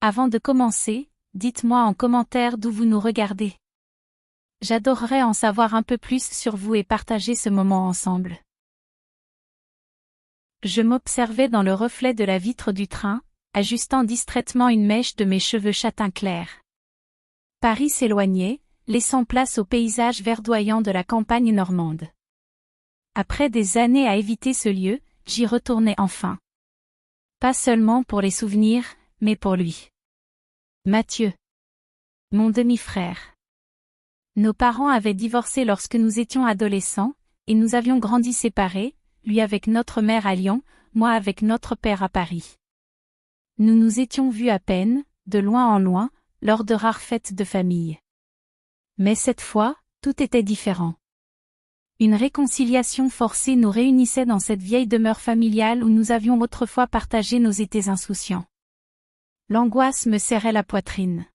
Avant de commencer, dites-moi en commentaire d'où vous nous regardez. J'adorerais en savoir un peu plus sur vous et partager ce moment ensemble. Je m'observais dans le reflet de la vitre du train, ajustant distraitement une mèche de mes cheveux châtain clair. Paris s'éloignait, laissant place au paysage verdoyant de la campagne normande. Après des années à éviter ce lieu, j'y retournais enfin. Pas seulement pour les souvenirs, mais pour lui. Mathieu. Mon demi-frère. Nos parents avaient divorcé lorsque nous étions adolescents, et nous avions grandi séparés, lui avec notre mère à Lyon, moi avec notre père à Paris. Nous nous étions vus à peine, de loin en loin, lors de rares fêtes de famille. Mais cette fois, tout était différent. Une réconciliation forcée nous réunissait dans cette vieille demeure familiale où nous avions autrefois partagé nos étés insouciants. L'angoisse me serrait la poitrine.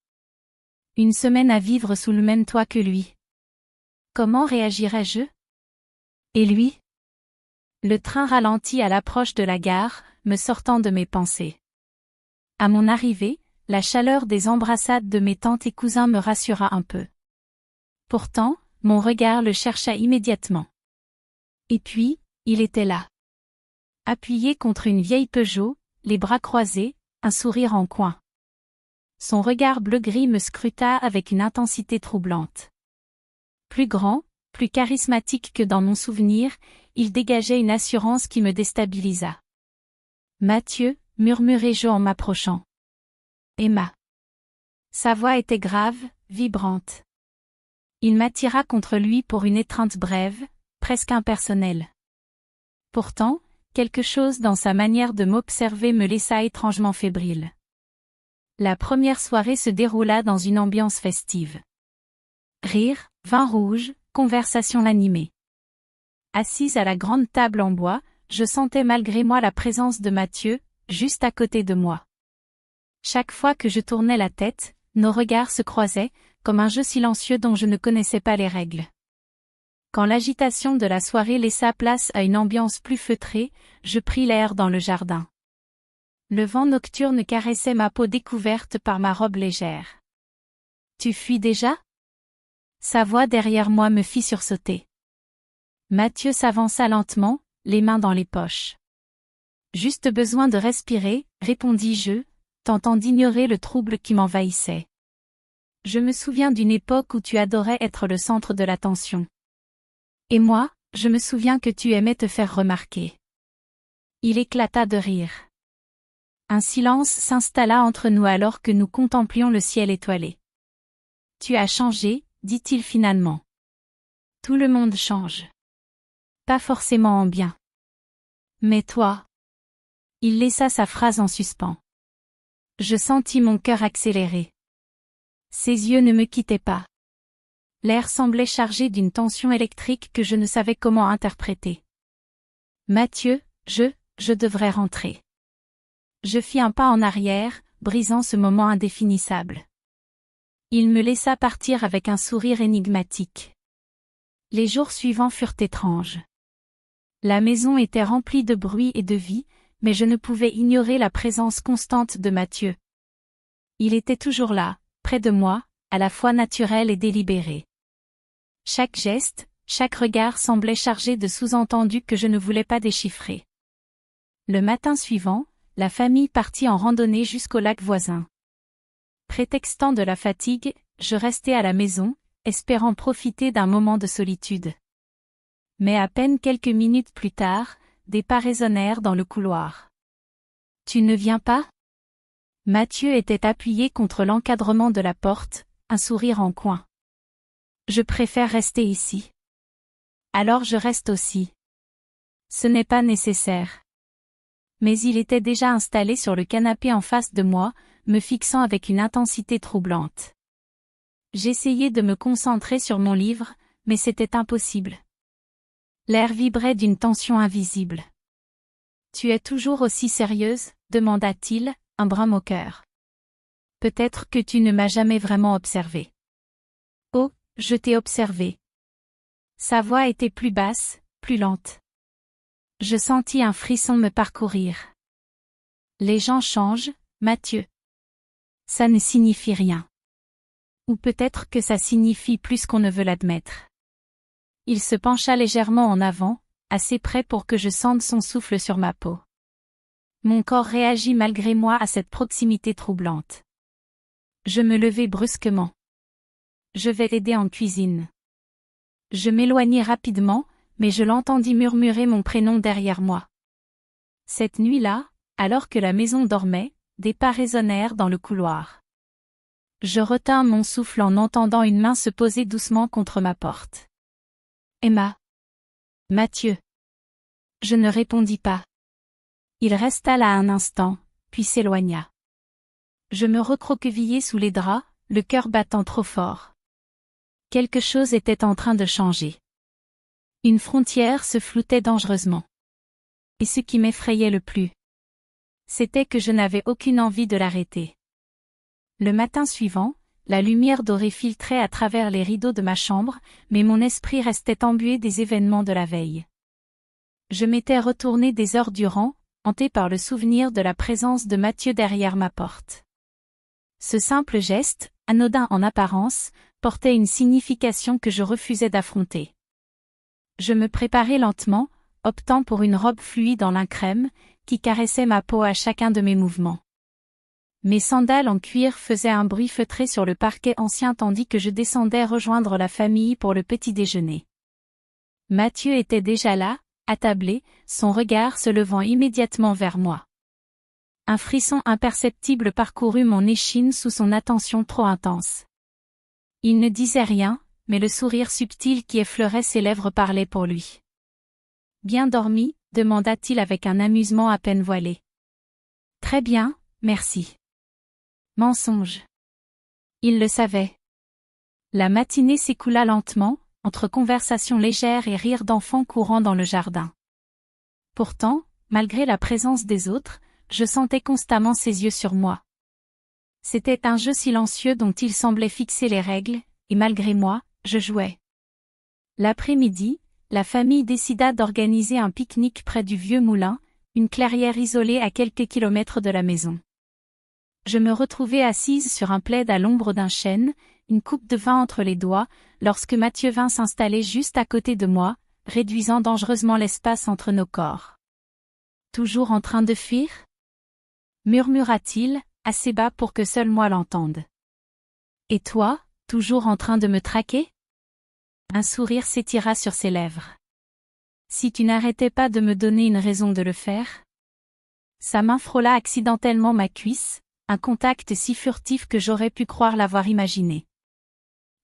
Une semaine à vivre sous le même toit que lui. Comment réagirais-je? Et lui? Le train ralentit à l'approche de la gare, me sortant de mes pensées. À mon arrivée, la chaleur des embrassades de mes tantes et cousins me rassura un peu. Pourtant, mon regard le chercha immédiatement. Et puis, il était là. Appuyé contre une vieille Peugeot, les bras croisés, un sourire en coin. Son regard bleu-gris me scruta avec une intensité troublante. Plus grand, plus charismatique que dans mon souvenir, il dégageait une assurance qui me déstabilisa. Mathieu, murmurai-je en m'approchant. Emma. Sa voix était grave, vibrante. Il m'attira contre lui pour une étreinte brève, presque impersonnelle. Pourtant, quelque chose dans sa manière de m'observer me laissa étrangement fébrile. La première soirée se déroula dans une ambiance festive. Rire, vin rouge, conversation l'animait. Assise à la grande table en bois, je sentais malgré moi la présence de Mathieu, juste à côté de moi. Chaque fois que je tournais la tête, nos regards se croisaient, comme un jeu silencieux dont je ne connaissais pas les règles. Quand l'agitation de la soirée laissa place à une ambiance plus feutrée, je pris l'air dans le jardin. Le vent nocturne caressait ma peau découverte par ma robe légère. « Tu fuis déjà ?» Sa voix derrière moi me fit sursauter. Mathieu s'avança lentement, les mains dans les poches. « Juste besoin de respirer, » répondis-je, tentant d'ignorer le trouble qui m'envahissait. « Je me souviens d'une époque où tu adorais être le centre de l'attention. Et moi, je me souviens que tu aimais te faire remarquer. » Il éclata de rire. Un silence s'installa entre nous alors que nous contemplions le ciel étoilé. « Tu as changé, » dit-il finalement. « Tout le monde change. Pas forcément en bien. Mais toi... » Il laissa sa phrase en suspens. Je sentis mon cœur accélérer. Ses yeux ne me quittaient pas. L'air semblait chargé d'une tension électrique que je ne savais comment interpréter. « Mathieu, je devrais rentrer. » Je fis un pas en arrière, brisant ce moment indéfinissable. Il me laissa partir avec un sourire énigmatique. Les jours suivants furent étranges. La maison était remplie de bruit et de vie, mais je ne pouvais ignorer la présence constante de Mathieu. Il était toujours là, près de moi, à la fois naturel et délibéré. Chaque geste, chaque regard semblait chargé de sous-entendus que je ne voulais pas déchiffrer. Le matin suivant, la famille partit en randonnée jusqu'au lac voisin. Prétextant de la fatigue, je restai à la maison, espérant profiter d'un moment de solitude. Mais à peine quelques minutes plus tard, des pas résonnèrent dans le couloir. « Tu ne viens pas ?» Mathieu était appuyé contre l'encadrement de la porte, un sourire en coin. « Je préfère rester ici. »« Alors je reste aussi. »« Ce n'est pas nécessaire. » Mais il était déjà installé sur le canapé en face de moi, me fixant avec une intensité troublante. J'essayais de me concentrer sur mon livre, mais c'était impossible. L'air vibrait d'une tension invisible. « Tu es toujours aussi sérieuse ?» demanda-t-il, un brin moqueur. « Peut-être que tu ne m'as jamais vraiment observé. »« Oh, je t'ai observé. » Sa voix était plus basse, plus lente. Je sentis un frisson me parcourir. « Les gens changent, Mathieu. Ça ne signifie rien. Ou peut-être que ça signifie plus qu'on ne veut l'admettre. Il se pencha légèrement en avant, assez près pour que je sente son souffle sur ma peau. Mon corps réagit malgré moi à cette proximité troublante. Je me levai brusquement. Je vais t'aider en cuisine. Je m'éloignai rapidement, mais je l'entendis murmurer mon prénom derrière moi. Cette nuit-là, alors que la maison dormait, des pas résonnèrent dans le couloir. Je retins mon souffle en entendant une main se poser doucement contre ma porte. Emma. Mathieu. Je ne répondis pas. Il resta là un instant, puis s'éloigna. Je me recroquevillai sous les draps, le cœur battant trop fort. Quelque chose était en train de changer. Une frontière se floutait dangereusement. Et ce qui m'effrayait le plus, c'était que je n'avais aucune envie de l'arrêter. Le matin suivant, la lumière dorée filtrait à travers les rideaux de ma chambre, mais mon esprit restait embué des événements de la veille. Je m'étais retourné des heures durant, hanté par le souvenir de la présence de Mathieu derrière ma porte. Ce simple geste, anodin en apparence, portait une signification que je refusais d'affronter. Je me préparai lentement, optant pour une robe fluide en lin crème, qui caressait ma peau à chacun de mes mouvements. Mes sandales en cuir faisaient un bruit feutré sur le parquet ancien tandis que je descendais rejoindre la famille pour le petit déjeuner. Mathieu était déjà là, attablé, son regard se levant immédiatement vers moi. Un frisson imperceptible parcourut mon échine sous son attention trop intense. Il ne disait rien, mais le sourire subtil qui effleurait ses lèvres parlait pour lui. « Bien dormi ?» demanda-t-il avec un amusement à peine voilé. « Très bien, merci. » Mensonge. Il le savait. La matinée s'écoula lentement, entre conversations légères et rires d'enfants courant dans le jardin. Pourtant, malgré la présence des autres, je sentais constamment ses yeux sur moi. C'était un jeu silencieux dont il semblait fixer les règles, et malgré moi, je jouais. L'après-midi, la famille décida d'organiser un pique-nique près du vieux moulin, une clairière isolée à quelques kilomètres de la maison. Je me retrouvai assise sur un plaid à l'ombre d'un chêne, une coupe de vin entre les doigts, lorsque Mathieu vint s'installer juste à côté de moi, réduisant dangereusement l'espace entre nos corps. « Toujours en train de fuir ?» murmura-t-il, assez bas pour que seul moi l'entende. « Et toi, toujours en train de me traquer ?» Un sourire s'étira sur ses lèvres. « Si tu n'arrêtais pas de me donner une raison de le faire ?» Sa main frôla accidentellement ma cuisse, un contact si furtif que j'aurais pu croire l'avoir imaginé.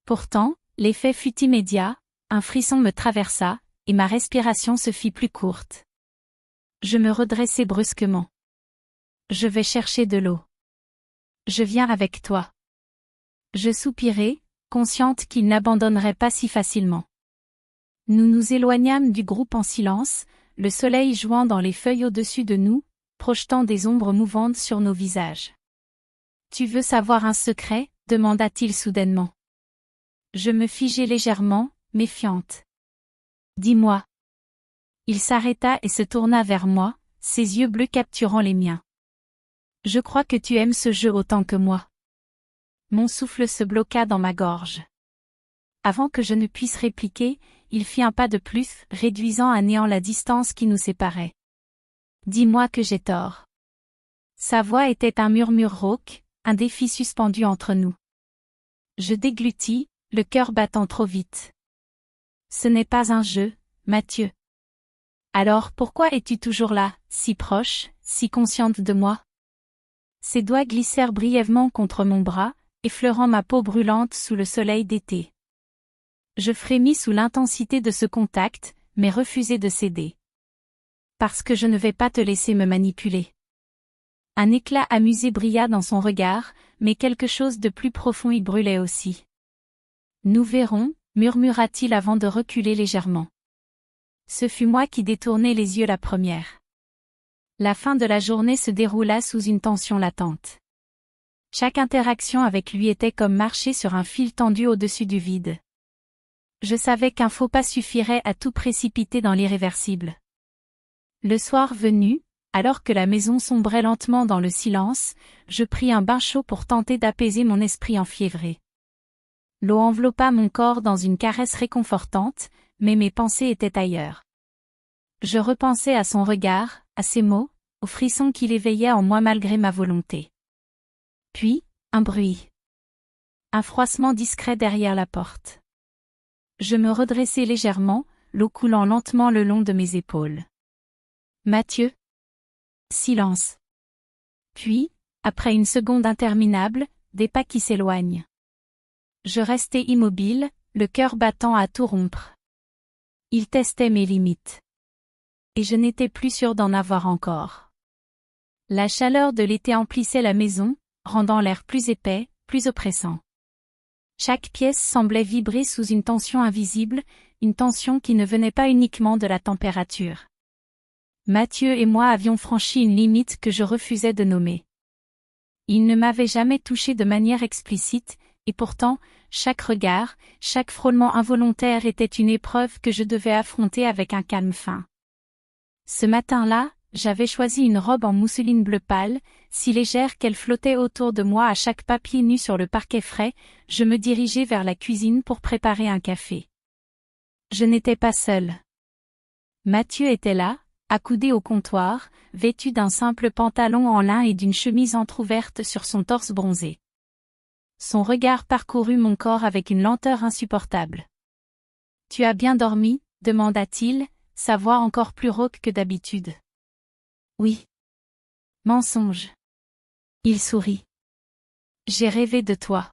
Pourtant, l'effet fut immédiat, un frisson me traversa, et ma respiration se fit plus courte. Je me redressai brusquement. Je vais chercher de l'eau. Je viens avec toi. Je soupirai, consciente qu'il n'abandonnerait pas si facilement. Nous nous éloignâmes du groupe en silence, le soleil jouant dans les feuilles au-dessus de nous, projetant des ombres mouvantes sur nos visages. « Tu veux savoir un secret ?» demanda-t-il soudainement. Je me figeai légèrement, méfiante. « Dis-moi. » Il s'arrêta et se tourna vers moi, ses yeux bleus capturant les miens. « Je crois que tu aimes ce jeu autant que moi. » Mon souffle se bloqua dans ma gorge. Avant que je ne puisse répliquer, il fit un pas de plus, réduisant à néant la distance qui nous séparait. « Dis-moi que j'ai tort. » Sa voix était un murmure rauque, un défi suspendu entre nous. Je déglutis, le cœur battant trop vite. Ce n'est pas un jeu, Mathieu. Alors pourquoi es-tu toujours là, si proche, si consciente de moi? Ses doigts glissèrent brièvement contre mon bras, effleurant ma peau brûlante sous le soleil d'été. Je frémis sous l'intensité de ce contact, mais refusai de céder. Parce que je ne vais pas te laisser me manipuler. Un éclat amusé brilla dans son regard, mais quelque chose de plus profond y brûlait aussi. Nous verrons, murmura-t-il avant de reculer légèrement. Ce fut moi qui détournai les yeux la première. La fin de la journée se déroula sous une tension latente. Chaque interaction avec lui était comme marcher sur un fil tendu au-dessus du vide. Je savais qu'un faux pas suffirait à tout précipiter dans l'irréversible. Le soir venu, Alors que la maison sombrait lentement dans le silence, je pris un bain chaud pour tenter d'apaiser mon esprit enfiévré. L'eau enveloppa mon corps dans une caresse réconfortante, mais mes pensées étaient ailleurs. Je repensais à son regard, à ses mots, aux frissons qu'il éveillait en moi malgré ma volonté. Puis, un bruit. Un froissement discret derrière la porte. Je me redressai légèrement, l'eau coulant lentement le long de mes épaules. Mathieu. Silence. Puis, après une seconde interminable, des pas qui s'éloignent. Je restai immobile, le cœur battant à tout rompre. Il testait mes limites. Et je n'étais plus sûre d'en avoir encore. La chaleur de l'été emplissait la maison, rendant l'air plus épais, plus oppressant. Chaque pièce semblait vibrer sous une tension invisible, une tension qui ne venait pas uniquement de la température. Mathieu et moi avions franchi une limite que je refusais de nommer. Il ne m'avait jamais touché de manière explicite, et pourtant, chaque regard, chaque frôlement involontaire était une épreuve que je devais affronter avec un calme fin. Ce matin-là, j'avais choisi une robe en mousseline bleu pâle, si légère qu'elle flottait autour de moi à chaque pas pieds nus sur le parquet frais, je me dirigeais vers la cuisine pour préparer un café. Je n'étais pas seule. Mathieu était là, accoudé au comptoir, vêtu d'un simple pantalon en lin et d'une chemise entr'ouverte sur son torse bronzé. Son regard parcourut mon corps avec une lenteur insupportable. « Tu as bien dormi ?» demanda-t-il, sa voix encore plus rauque que d'habitude. « Oui. » Mensonge. Il sourit. « J'ai rêvé de toi. »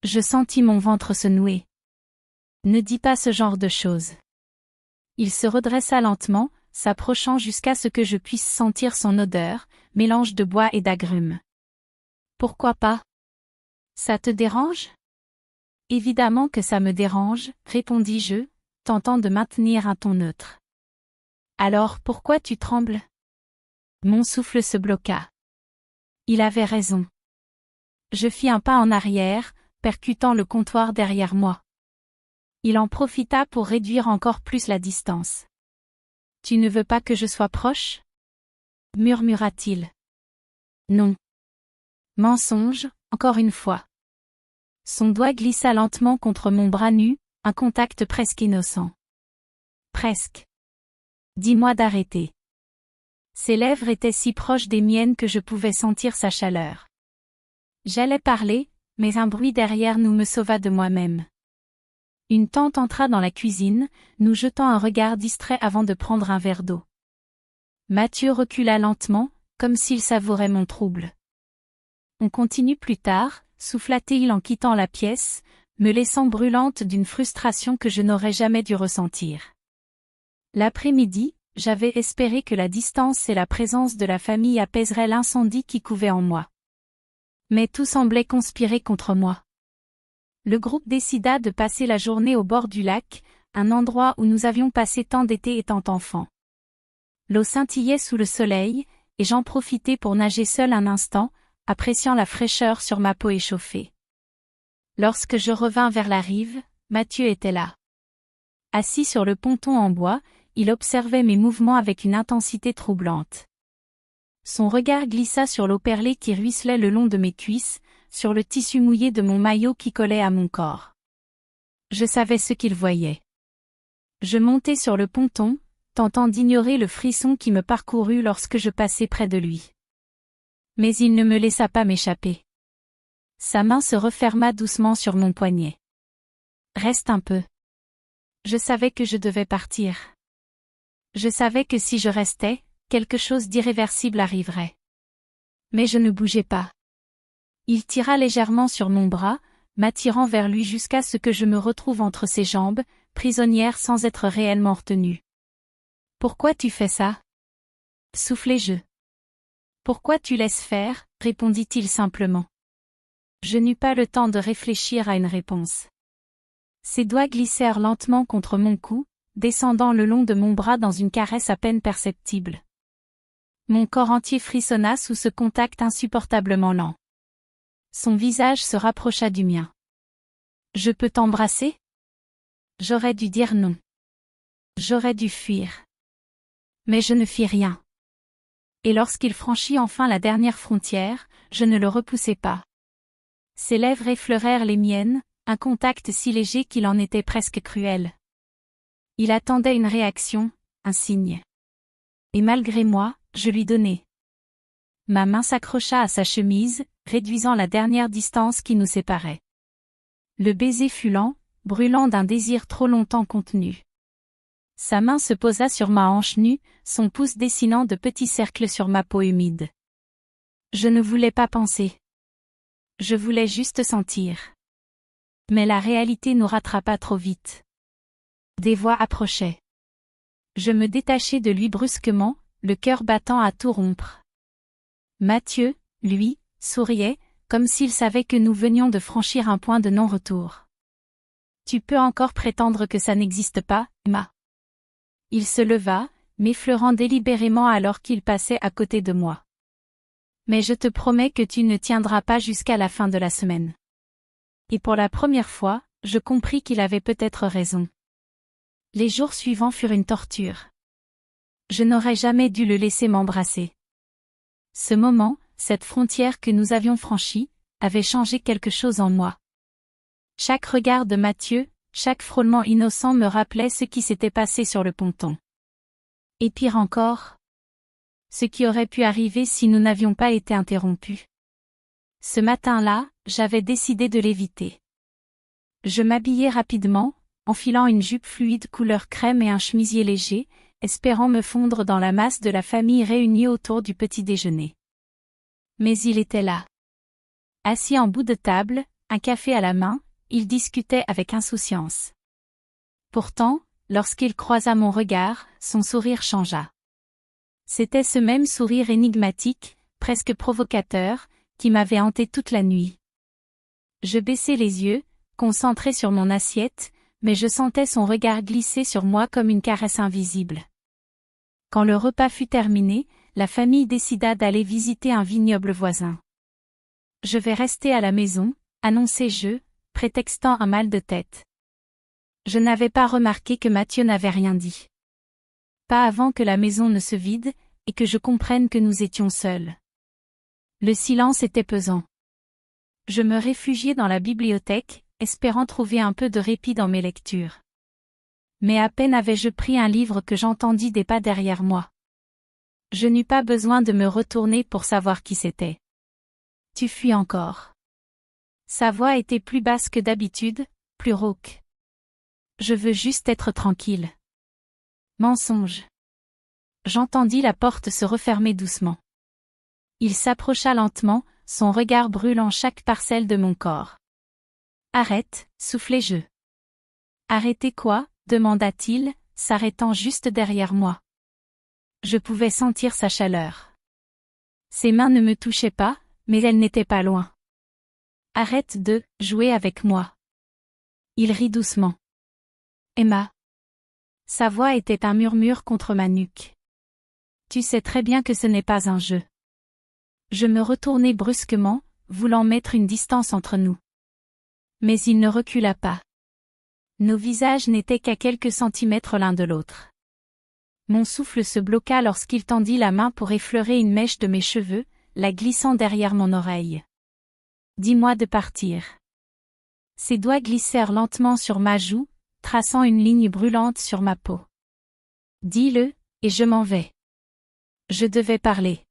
Je sentis mon ventre se nouer. « Ne dis pas ce genre de choses. » Il se redressa lentement, s'approchant jusqu'à ce que je puisse sentir son odeur, mélange de bois et d'agrumes. « Pourquoi pas ? Ça te dérange ? » « Évidemment que ça me dérange, répondis-je, tentant de maintenir un ton neutre. « Alors pourquoi tu trembles ? » Mon souffle se bloqua. Il avait raison. Je fis un pas en arrière, percutant le comptoir derrière moi. Il en profita pour réduire encore plus la distance. « Tu ne veux pas que je sois proche ? » murmura-t-il. « Non. » Mensonge, encore une fois. Son doigt glissa lentement contre mon bras nu, un contact presque innocent. Presque. Dis-moi d'arrêter. Ses lèvres étaient si proches des miennes que je pouvais sentir sa chaleur. J'allais parler, mais un bruit derrière nous me sauva de moi-même. Une tante entra dans la cuisine, nous jetant un regard distrait avant de prendre un verre d'eau. Mathieu recula lentement, comme s'il savourait mon trouble. On continue plus tard, souffla-t-il en quittant la pièce, me laissant brûlante d'une frustration que je n'aurais jamais dû ressentir. L'après-midi, j'avais espéré que la distance et la présence de la famille apaiseraient l'incendie qui couvait en moi. Mais tout semblait conspirer contre moi. Le groupe décida de passer la journée au bord du lac, un endroit où nous avions passé tant d'été étant enfants. L'eau scintillait sous le soleil, et j'en profitai pour nager seul un instant, appréciant la fraîcheur sur ma peau échauffée. Lorsque je revins vers la rive, Mathieu était là. Assis sur le ponton en bois, il observait mes mouvements avec une intensité troublante. Son regard glissa sur l'eau perlée qui ruisselait le long de mes cuisses, sur le tissu mouillé de mon maillot qui collait à mon corps. Je savais ce qu'il voyait. Je montai sur le ponton, tentant d'ignorer le frisson qui me parcourut lorsque je passai près de lui. Mais il ne me laissa pas m'échapper. Sa main se referma doucement sur mon poignet. « Reste un peu. » Je savais que je devais partir. Je savais que si je restais, quelque chose d'irréversible arriverait. Mais je ne bougeais pas. Il tira légèrement sur mon bras, m'attirant vers lui jusqu'à ce que je me retrouve entre ses jambes, prisonnière sans être réellement retenue. « Pourquoi tu fais ça ? » soufflai-je. « Pourquoi tu laisses faire ?» répondit-il simplement. Je n'eus pas le temps de réfléchir à une réponse. Ses doigts glissèrent lentement contre mon cou, descendant le long de mon bras dans une caresse à peine perceptible. Mon corps entier frissonna sous ce contact insupportablement lent. Son visage se rapprocha du mien. « Je peux t'embrasser ? » J'aurais dû dire non. J'aurais dû fuir. Mais je ne fis rien. Et lorsqu'il franchit enfin la dernière frontière, je ne le repoussai pas. Ses lèvres effleurèrent les miennes, un contact si léger qu'il en était presque cruel. Il attendait une réaction, un signe. Et malgré moi, je lui donnai. Ma main s'accrocha à sa chemise, réduisant la dernière distance qui nous séparait. Le baiser fut lent, brûlant d'un désir trop longtemps contenu. Sa main se posa sur ma hanche nue, son pouce dessinant de petits cercles sur ma peau humide. Je ne voulais pas penser. Je voulais juste sentir. Mais la réalité nous rattrapa trop vite. Des voix approchaient. Je me détachai de lui brusquement, le cœur battant à tout rompre. Mathieu, lui, souriait, comme s'il savait que nous venions de franchir un point de non-retour. Tu peux encore prétendre que ça n'existe pas, Emma. Il se leva, m'effleurant délibérément alors qu'il passait à côté de moi. Mais je te promets que tu ne tiendras pas jusqu'à la fin de la semaine. Et pour la première fois, je compris qu'il avait peut-être raison. Les jours suivants furent une torture. Je n'aurais jamais dû le laisser m'embrasser. Ce moment, cette frontière que nous avions franchie, avait changé quelque chose en moi. Chaque regard de Mathieu, chaque frôlement innocent me rappelait ce qui s'était passé sur le ponton. Et pire encore, ce qui aurait pu arriver si nous n'avions pas été interrompus. Ce matin-là, j'avais décidé de l'éviter. Je m'habillai rapidement, enfilant une jupe fluide couleur crème et un chemisier léger, espérant me fondre dans la masse de la famille réunie autour du petit déjeuner. Mais il était là. Assis en bout de table, un café à la main, il discutait avec insouciance. Pourtant, lorsqu'il croisa mon regard, son sourire changea. C'était ce même sourire énigmatique, presque provocateur, qui m'avait hanté toute la nuit. Je baissai les yeux, concentré sur mon assiette, mais je sentais son regard glisser sur moi comme une caresse invisible. Quand le repas fut terminé, la famille décida d'aller visiter un vignoble voisin. Je vais rester à la maison, annonçai-je, prétextant un mal de tête. Je n'avais pas remarqué que Mathieu n'avait rien dit. Pas avant que la maison ne se vide, et que je comprenne que nous étions seuls. Le silence était pesant. Je me réfugiai dans la bibliothèque, espérant trouver un peu de répit dans mes lectures. Mais à peine avais-je pris un livre que j'entendis des pas derrière moi. Je n'eus pas besoin de me retourner pour savoir qui c'était. Tu fuis encore. Sa voix était plus basse que d'habitude, plus rauque. Je veux juste être tranquille. Mensonge. J'entendis la porte se refermer doucement. Il s'approcha lentement, son regard brûlant chaque parcelle de mon corps. Arrête, soufflai-je. Arrêtez quoi? Demanda-t-il, s'arrêtant juste derrière moi. Je pouvais sentir sa chaleur. Ses mains ne me touchaient pas, mais elles n'étaient pas loin. Arrête de jouer avec moi. Il rit doucement. Emma. Sa voix était un murmure contre ma nuque. Tu sais très bien que ce n'est pas un jeu. Je me retournai brusquement, voulant mettre une distance entre nous. Mais il ne recula pas. Nos visages n'étaient qu'à quelques centimètres l'un de l'autre. Mon souffle se bloqua lorsqu'il tendit la main pour effleurer une mèche de mes cheveux, la glissant derrière mon oreille. Dis-moi de partir. Ses doigts glissèrent lentement sur ma joue, traçant une ligne brûlante sur ma peau. Dis-le, et je m'en vais. Je devais parler.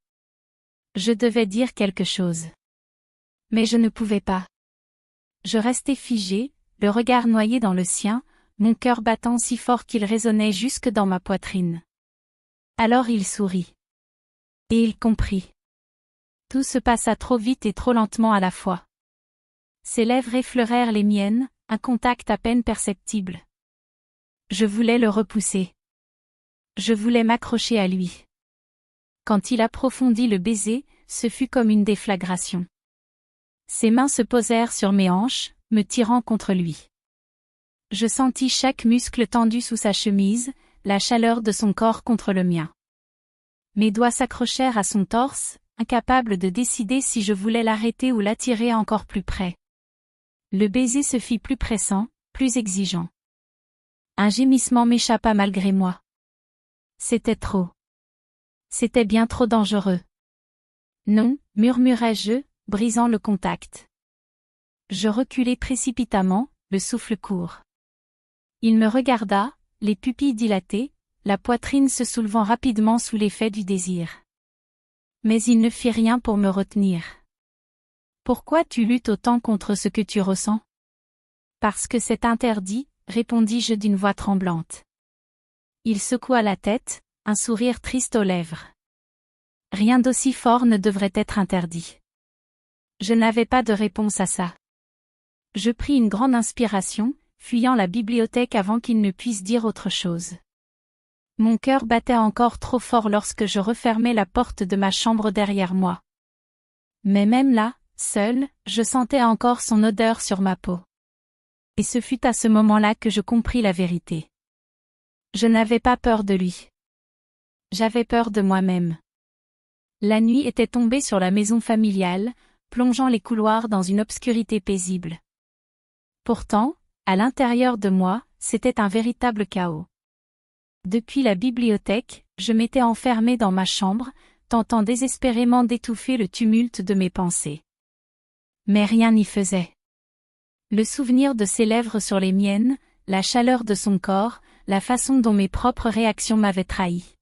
Je devais dire quelque chose. Mais je ne pouvais pas. Je restais figé, le regard noyé dans le sien, mon cœur battant si fort qu'il résonnait jusque dans ma poitrine. Alors il sourit. Et il comprit. Tout se passa trop vite et trop lentement à la fois. Ses lèvres effleurèrent les miennes, un contact à peine perceptible. Je voulais le repousser. Je voulais m'accrocher à lui. Quand il approfondit le baiser, ce fut comme une déflagration. Ses mains se posèrent sur mes hanches, me tirant contre lui. Je sentis chaque muscle tendu sous sa chemise, la chaleur de son corps contre le mien. Mes doigts s'accrochèrent à son torse, incapables de décider si je voulais l'arrêter ou l'attirer encore plus près. Le baiser se fit plus pressant, plus exigeant. Un gémissement m'échappa malgré moi. C'était trop. C'était bien trop dangereux. Non, murmurai-je, brisant le contact. Je reculai précipitamment, le souffle court. Il me regarda, les pupilles dilatées, la poitrine se soulevant rapidement sous l'effet du désir. Mais il ne fit rien pour me retenir. Pourquoi tu luttes autant contre ce que tu ressens? Parce que c'est interdit, répondis-je d'une voix tremblante. Il secoua la tête, un sourire triste aux lèvres. Rien d'aussi fort ne devrait être interdit. Je n'avais pas de réponse à ça. Je pris une grande inspiration, fuyant la bibliothèque avant qu'il ne puisse dire autre chose. Mon cœur battait encore trop fort lorsque je refermai la porte de ma chambre derrière moi. Mais même là, seule, je sentais encore son odeur sur ma peau. Et ce fut à ce moment-là que je compris la vérité. Je n'avais pas peur de lui. J'avais peur de moi-même. La nuit était tombée sur la maison familiale, plongeant les couloirs dans une obscurité paisible. Pourtant, à l'intérieur de moi, c'était un véritable chaos. Depuis la bibliothèque, je m'étais enfermée dans ma chambre, tentant désespérément d'étouffer le tumulte de mes pensées. Mais rien n'y faisait. Le souvenir de ses lèvres sur les miennes, la chaleur de son corps, la façon dont mes propres réactions m'avaient trahi.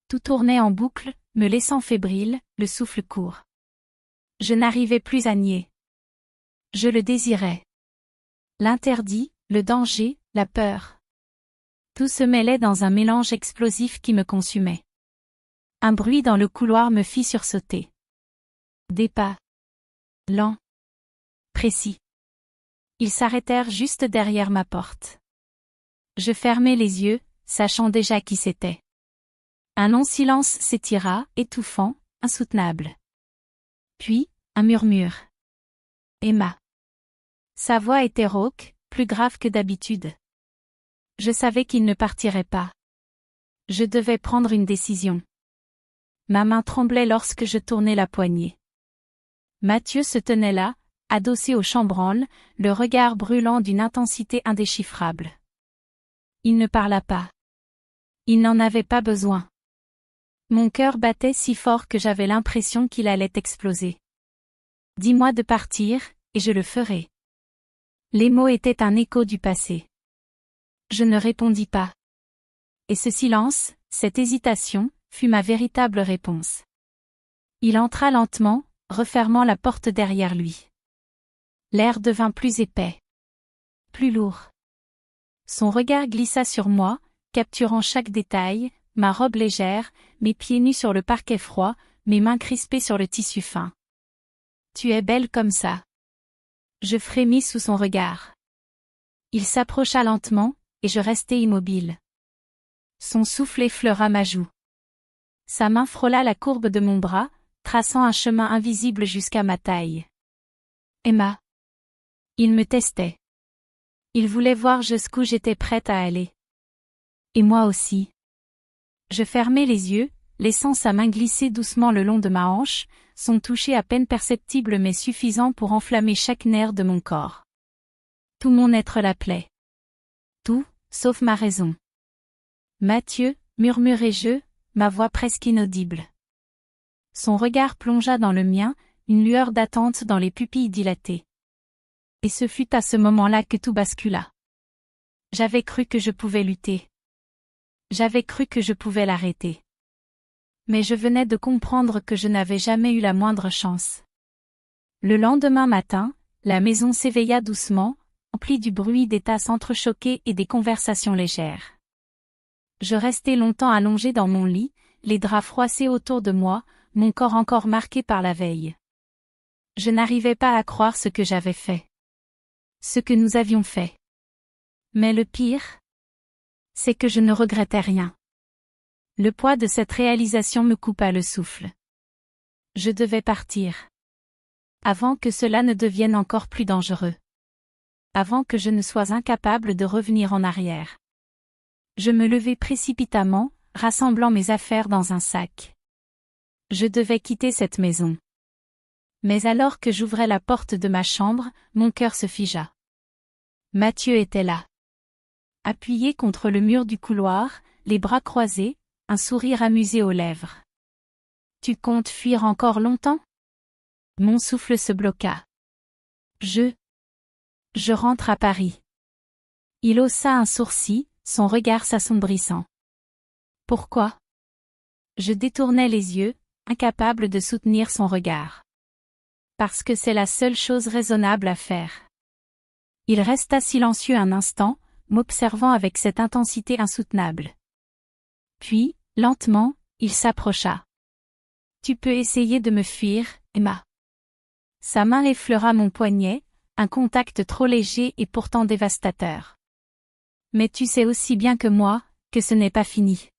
Tout tournait en boucle, me laissant fébrile, le souffle court. Je n'arrivais plus à nier. Je le désirais. L'interdit, le danger, la peur. Tout se mêlait dans un mélange explosif qui me consumait. Un bruit dans le couloir me fit sursauter. Des pas. Lents. Précis. Ils s'arrêtèrent juste derrière ma porte. Je fermai les yeux, sachant déjà qui c'était. Un long silence s'étira, étouffant, insoutenable. Puis, un murmure. Emma. Sa voix était rauque, plus grave que d'habitude. Je savais qu'il ne partirait pas. Je devais prendre une décision. Ma main tremblait lorsque je tournai la poignée. Mathieu se tenait là, adossé au chambranle, le regard brûlant d'une intensité indéchiffrable. Il ne parla pas. Il n'en avait pas besoin. Mon cœur battait si fort que j'avais l'impression qu'il allait exploser. Dis-moi de partir, et je le ferai. Les mots étaient un écho du passé. Je ne répondis pas. Et ce silence, cette hésitation, fut ma véritable réponse. Il entra lentement, refermant la porte derrière lui. L'air devint plus épais. Plus lourd. Son regard glissa sur moi, capturant chaque détail, ma robe légère, mes pieds nus sur le parquet froid, mes mains crispées sur le tissu fin. Tu es belle comme ça. Je frémis sous son regard. Il s'approcha lentement, et je restai immobile. Son souffle effleura ma joue. Sa main frôla la courbe de mon bras, traçant un chemin invisible jusqu'à ma taille. Emma. Il me testait. Il voulait voir jusqu'où j'étais prête à aller. Et moi aussi. Je fermai les yeux, laissant sa main glisser doucement le long de ma hanche, son toucher à peine perceptible mais suffisant pour enflammer chaque nerf de mon corps. Tout mon être l'appelait. Tout, sauf ma raison. Mathieu, murmurai-je, ma voix presque inaudible. Son regard plongea dans le mien, une lueur d'attente dans les pupilles dilatées. Et ce fut à ce moment-là que tout bascula. J'avais cru que je pouvais lutter. J'avais cru que je pouvais l'arrêter. Mais je venais de comprendre que je n'avais jamais eu la moindre chance. Le lendemain matin, la maison s'éveilla doucement, emplie du bruit des tasses entrechoquées et des conversations légères. Je restai longtemps allongé dans mon lit, les draps froissés autour de moi, mon corps encore marqué par la veille. Je n'arrivais pas à croire ce que j'avais fait. Ce que nous avions fait. Mais le pire, c'est que je ne regrettais rien. Le poids de cette réalisation me coupa le souffle. Je devais partir. Avant que cela ne devienne encore plus dangereux. Avant que je ne sois incapable de revenir en arrière. Je me levai précipitamment, rassemblant mes affaires dans un sac. Je devais quitter cette maison. Mais alors que j'ouvrais la porte de ma chambre, mon cœur se figea. Mathieu était là. Appuyé contre le mur du couloir, les bras croisés, un sourire amusé aux lèvres. Tu comptes fuir encore longtemps? Mon souffle se bloqua. Je rentre à Paris. Il haussa un sourcil, son regard s'assombrissant. Pourquoi? Je détournai les yeux, incapable de soutenir son regard. Parce que c'est la seule chose raisonnable à faire. Il resta silencieux un instant, m'observant avec cette intensité insoutenable. Puis, lentement, il s'approcha. Tu peux essayer de me fuir, Emma. Sa main effleura mon poignet, un contact trop léger et pourtant dévastateur. Mais tu sais aussi bien que moi, que ce n'est pas fini.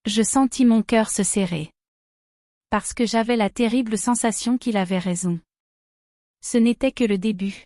Je sentis mon cœur se serrer. Parce que j'avais la terrible sensation qu'il avait raison. Ce n'était que le début.